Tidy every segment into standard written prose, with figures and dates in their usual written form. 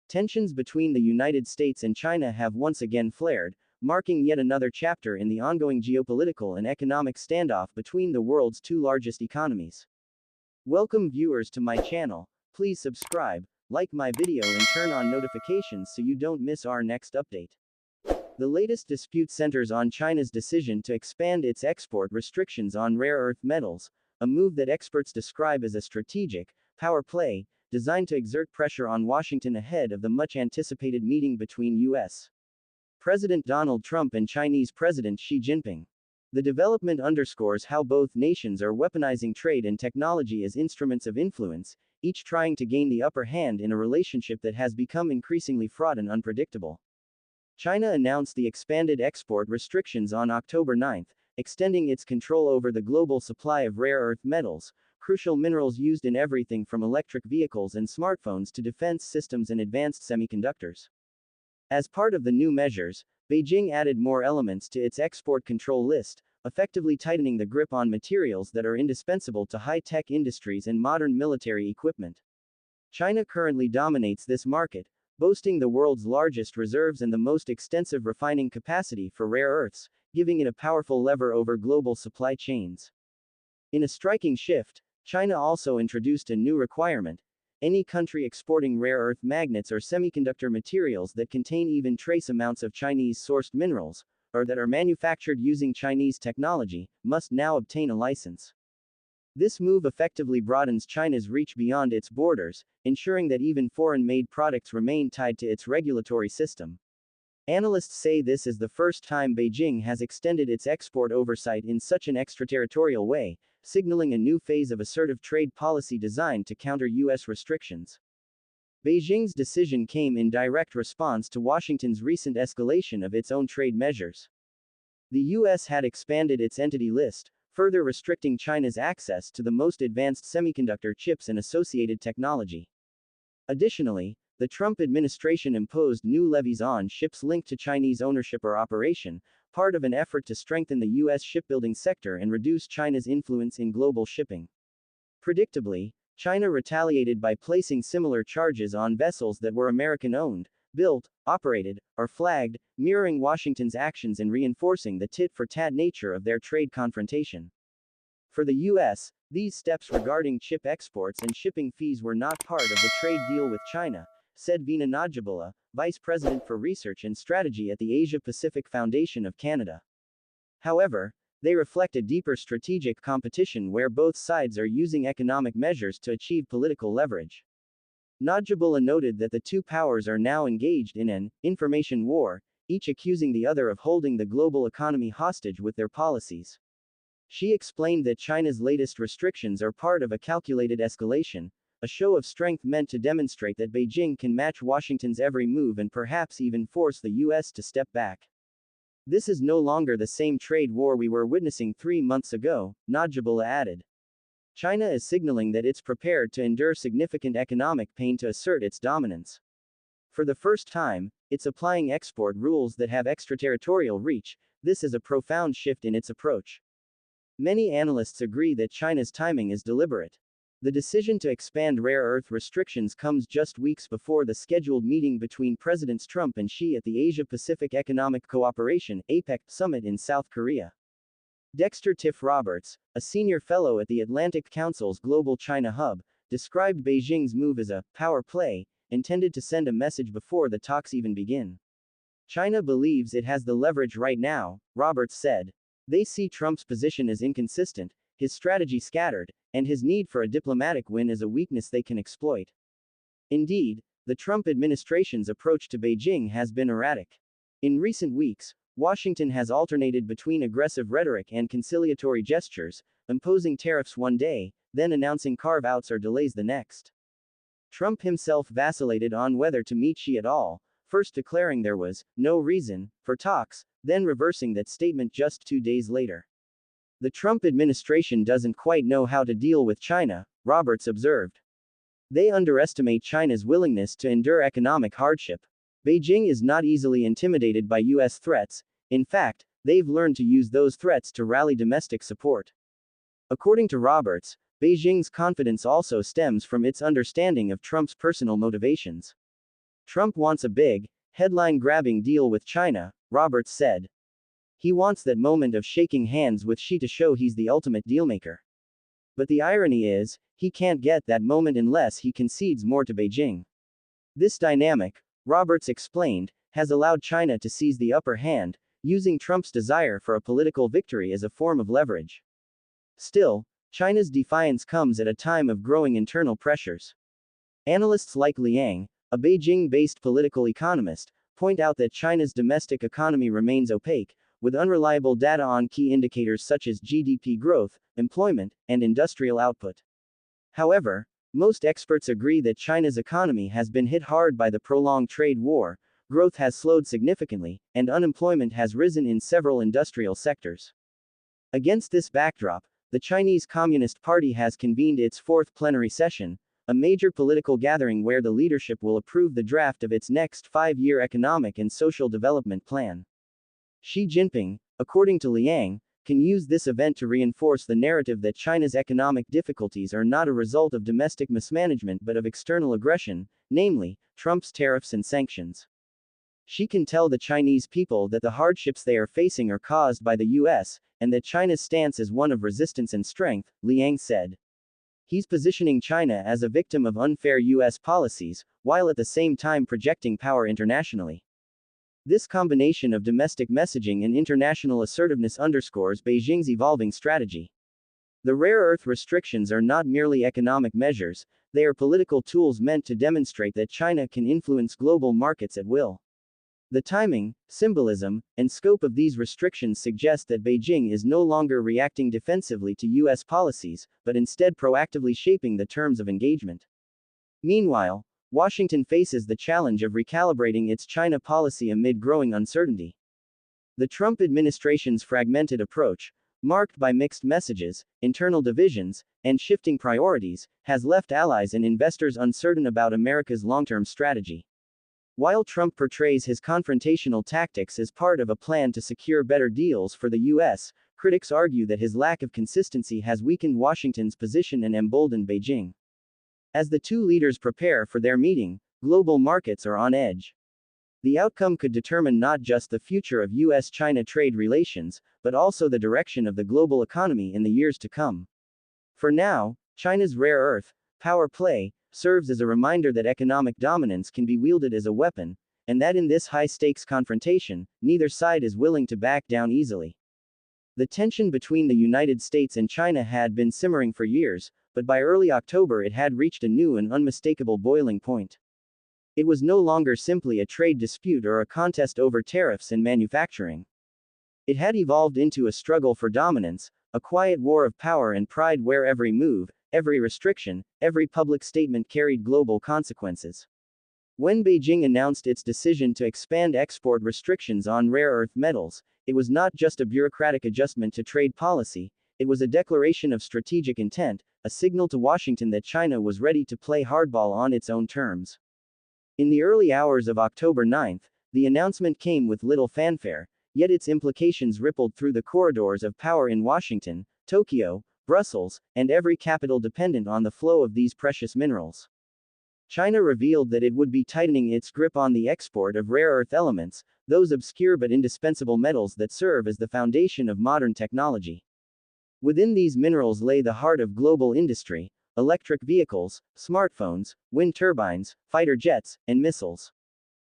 Tensions between the United States and China have once again flared, marking yet another chapter in the ongoing geopolitical and economic standoff between the world's two largest economies. Welcome viewers to my channel. Please subscribe, like my video and turn on notifications so you don't miss our next update. The latest dispute centers on China's decision to expand its export restrictions on rare earth metals, a move that experts describe as a strategic, power play, designed to exert pressure on Washington ahead of the much-anticipated meeting between U.S. President Donald Trump and Chinese President Xi Jinping. The development underscores how both nations are weaponizing trade and technology as instruments of influence, each trying to gain the upper hand in a relationship that has become increasingly fraught and unpredictable. China announced the expanded export restrictions on October 9, extending its control over the global supply of rare earth metals, crucial minerals used in everything from electric vehicles and smartphones to defense systems and advanced semiconductors. As part of the new measures, Beijing added more elements to its export control list, effectively tightening the grip on materials that are indispensable to high-tech industries and modern military equipment. China currently dominates this market, boasting the world's largest reserves and the most extensive refining capacity for rare earths, giving it a powerful lever over global supply chains. In a striking shift, China also introduced a new requirement: any country exporting rare earth magnets or semiconductor materials that contain even trace amounts of Chinese-sourced minerals, or that are manufactured using Chinese technology, must now obtain a license. This move effectively broadens China's reach beyond its borders, ensuring that even foreign-made products remain tied to its regulatory system. Analysts say this is the first time Beijing has extended its export oversight in such an extraterritorial way, signaling a new phase of assertive trade policy designed to counter U.S. restrictions. Beijing's decision came in direct response to Washington's recent escalation of its own trade measures. The U.S. had expanded its entity list, further restricting China's access to the most advanced semiconductor chips and associated technology. Additionally, the Trump administration imposed new levies on ships linked to Chinese ownership or operation, part of an effort to strengthen the U.S. shipbuilding sector and reduce China's influence in global shipping. Predictably, China retaliated by placing similar charges on vessels that were American-owned, built, operated, or flagged, mirroring Washington's actions and reinforcing the tit-for-tat nature of their trade confrontation. For the U.S., these steps regarding chip exports and shipping fees were not part of the trade deal with China, said Veena Najibullah, Vice President for Research and Strategy at the Asia-Pacific Foundation of Canada. However, they reflect a deeper strategic competition where both sides are using economic measures to achieve political leverage. Najibullah noted that the two powers are now engaged in an information war, each accusing the other of holding the global economy hostage with their policies. She explained that China's latest restrictions are part of a calculated escalation, a show of strength meant to demonstrate that Beijing can match Washington's every move and perhaps even force the U.S. to step back. This is no longer the same trade war we were witnessing 3 months ago, Najibullah added. China is signaling that it's prepared to endure significant economic pain to assert its dominance. For the first time, it's applying export rules that have extraterritorial reach. This is a profound shift in its approach. Many analysts agree that China's timing is deliberate. The decision to expand rare earth restrictions comes just weeks before the scheduled meeting between Presidents Trump and Xi at the Asia-Pacific Economic Cooperation (APEC) summit in South Korea. Dexter Tiff Roberts, a senior fellow at the Atlantic Council's Global China Hub, described Beijing's move as a power play, intended to send a message before the talks even begin. China believes it has the leverage right now, Roberts said. They see Trump's position as inconsistent, his strategy scattered, and his need for a diplomatic win as a weakness they can exploit. Indeed, the Trump administration's approach to Beijing has been erratic. In recent weeks, Washington has alternated between aggressive rhetoric and conciliatory gestures, imposing tariffs one day, then announcing carve-outs or delays the next. Trump himself vacillated on whether to meet Xi at all, first declaring there was no reason for talks, then reversing that statement just 2 days later. The Trump administration doesn't quite know how to deal with China, Roberts observed. They underestimate China's willingness to endure economic hardship. Beijing is not easily intimidated by U.S. threats. In fact, they've learned to use those threats to rally domestic support. According to Roberts, Beijing's confidence also stems from its understanding of Trump's personal motivations. Trump wants a big, headline-grabbing deal with China, Roberts said. He wants that moment of shaking hands with Xi to show he's the ultimate dealmaker. But the irony is, he can't get that moment unless he concedes more to Beijing. This dynamic, Roberts explained, has allowed China to seize the upper hand, using Trump's desire for a political victory as a form of leverage. Still, China's defiance comes at a time of growing internal pressures. Analysts like Liang, a Beijing-based political economist, point out that China's domestic economy remains opaque, with unreliable data on key indicators such as GDP growth, employment, and industrial output. However, most experts agree that China's economy has been hit hard by the prolonged trade war, growth has slowed significantly, and unemployment has risen in several industrial sectors. Against this backdrop, the Chinese Communist Party has convened its fourth plenary session, a major political gathering where the leadership will approve the draft of its next five-year economic and social development plan. Xi Jinping, according to Liang, can use this event to reinforce the narrative that China's economic difficulties are not a result of domestic mismanagement but of external aggression, namely, Trump's tariffs and sanctions. Xi can tell the Chinese people that the hardships they are facing are caused by the US, and that China's stance is one of resistance and strength, Liang said. He's positioning China as a victim of unfair US policies, while at the same time projecting power internationally. This combination of domestic messaging and international assertiveness underscores Beijing's evolving strategy. The rare earth restrictions are not merely economic measures, they are political tools meant to demonstrate that China can influence global markets at will. The timing, symbolism, and scope of these restrictions suggest that Beijing is no longer reacting defensively to US policies, but instead proactively shaping the terms of engagement. Meanwhile, Washington faces the challenge of recalibrating its China policy amid growing uncertainty. The Trump administration's fragmented approach, marked by mixed messages, internal divisions, and shifting priorities, has left allies and investors uncertain about America's long-term strategy. While Trump portrays his confrontational tactics as part of a plan to secure better deals for the US, critics argue that his lack of consistency has weakened Washington's position and emboldened Beijing. As the two leaders prepare for their meeting, global markets are on edge. The outcome could determine not just the future of US-China trade relations, but also the direction of the global economy in the years to come. For now, China's rare earth power play serves as a reminder that economic dominance can be wielded as a weapon, and that in this high-stakes confrontation, neither side is willing to back down easily. The tension between the United States and China had been simmering for years, but by early October it had reached a new and unmistakable boiling point. It was no longer simply a trade dispute or a contest over tariffs and manufacturing. It had evolved into a struggle for dominance, a quiet war of power and pride where every move, every restriction, every public statement carried global consequences. When Beijing announced its decision to expand export restrictions on rare earth metals, it was not just a bureaucratic adjustment to trade policy, it was a declaration of strategic intent, a signal to Washington that China was ready to play hardball on its own terms. In the early hours of October 9, the announcement came with little fanfare, yet its implications rippled through the corridors of power in Washington, Tokyo, Brussels, and every capital dependent on the flow of these precious minerals. China revealed that it would be tightening its grip on the export of rare earth elements, those obscure but indispensable metals that serve as the foundation of modern technology. Within these minerals lay the heart of global industry: electric vehicles, smartphones, wind turbines, fighter jets, and missiles.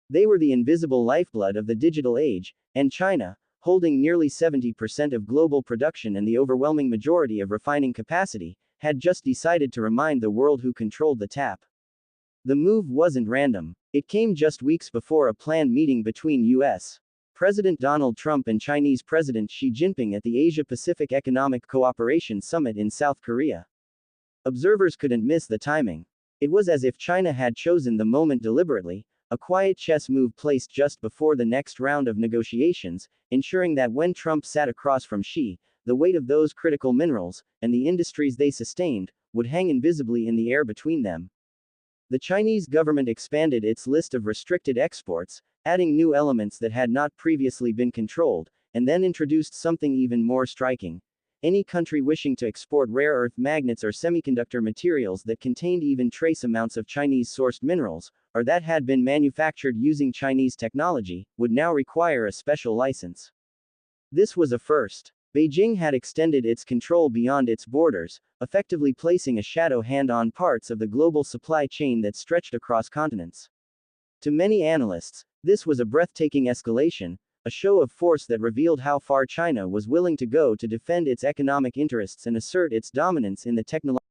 They were the invisible lifeblood of the digital age, and China, holding nearly 70% of global production and the overwhelming majority of refining capacity, had just decided to remind the world who controlled the tap. The move wasn't random. It came just weeks before a planned meeting between U.S. President Donald Trump and Chinese President Xi Jinping at the Asia-Pacific Economic Cooperation Summit in South Korea. Observers couldn't miss the timing. It was as if China had chosen the moment deliberately, a quiet chess move placed just before the next round of negotiations, ensuring that when Trump sat across from Xi, the weight of those critical minerals, and the industries they sustained, would hang invisibly in the air between them. The Chinese government expanded its list of restricted exports, adding new elements that had not previously been controlled, and then introduced something even more striking. Any country wishing to export rare earth magnets or semiconductor materials that contained even trace amounts of Chinese-sourced minerals, or that had been manufactured using Chinese technology, would now require a special license. This was a first. Beijing had extended its control beyond its borders, effectively placing a shadow hand on parts of the global supply chain that stretched across continents. To many analysts, this was a breathtaking escalation, a show of force that revealed how far China was willing to go to defend its economic interests and assert its dominance in the technological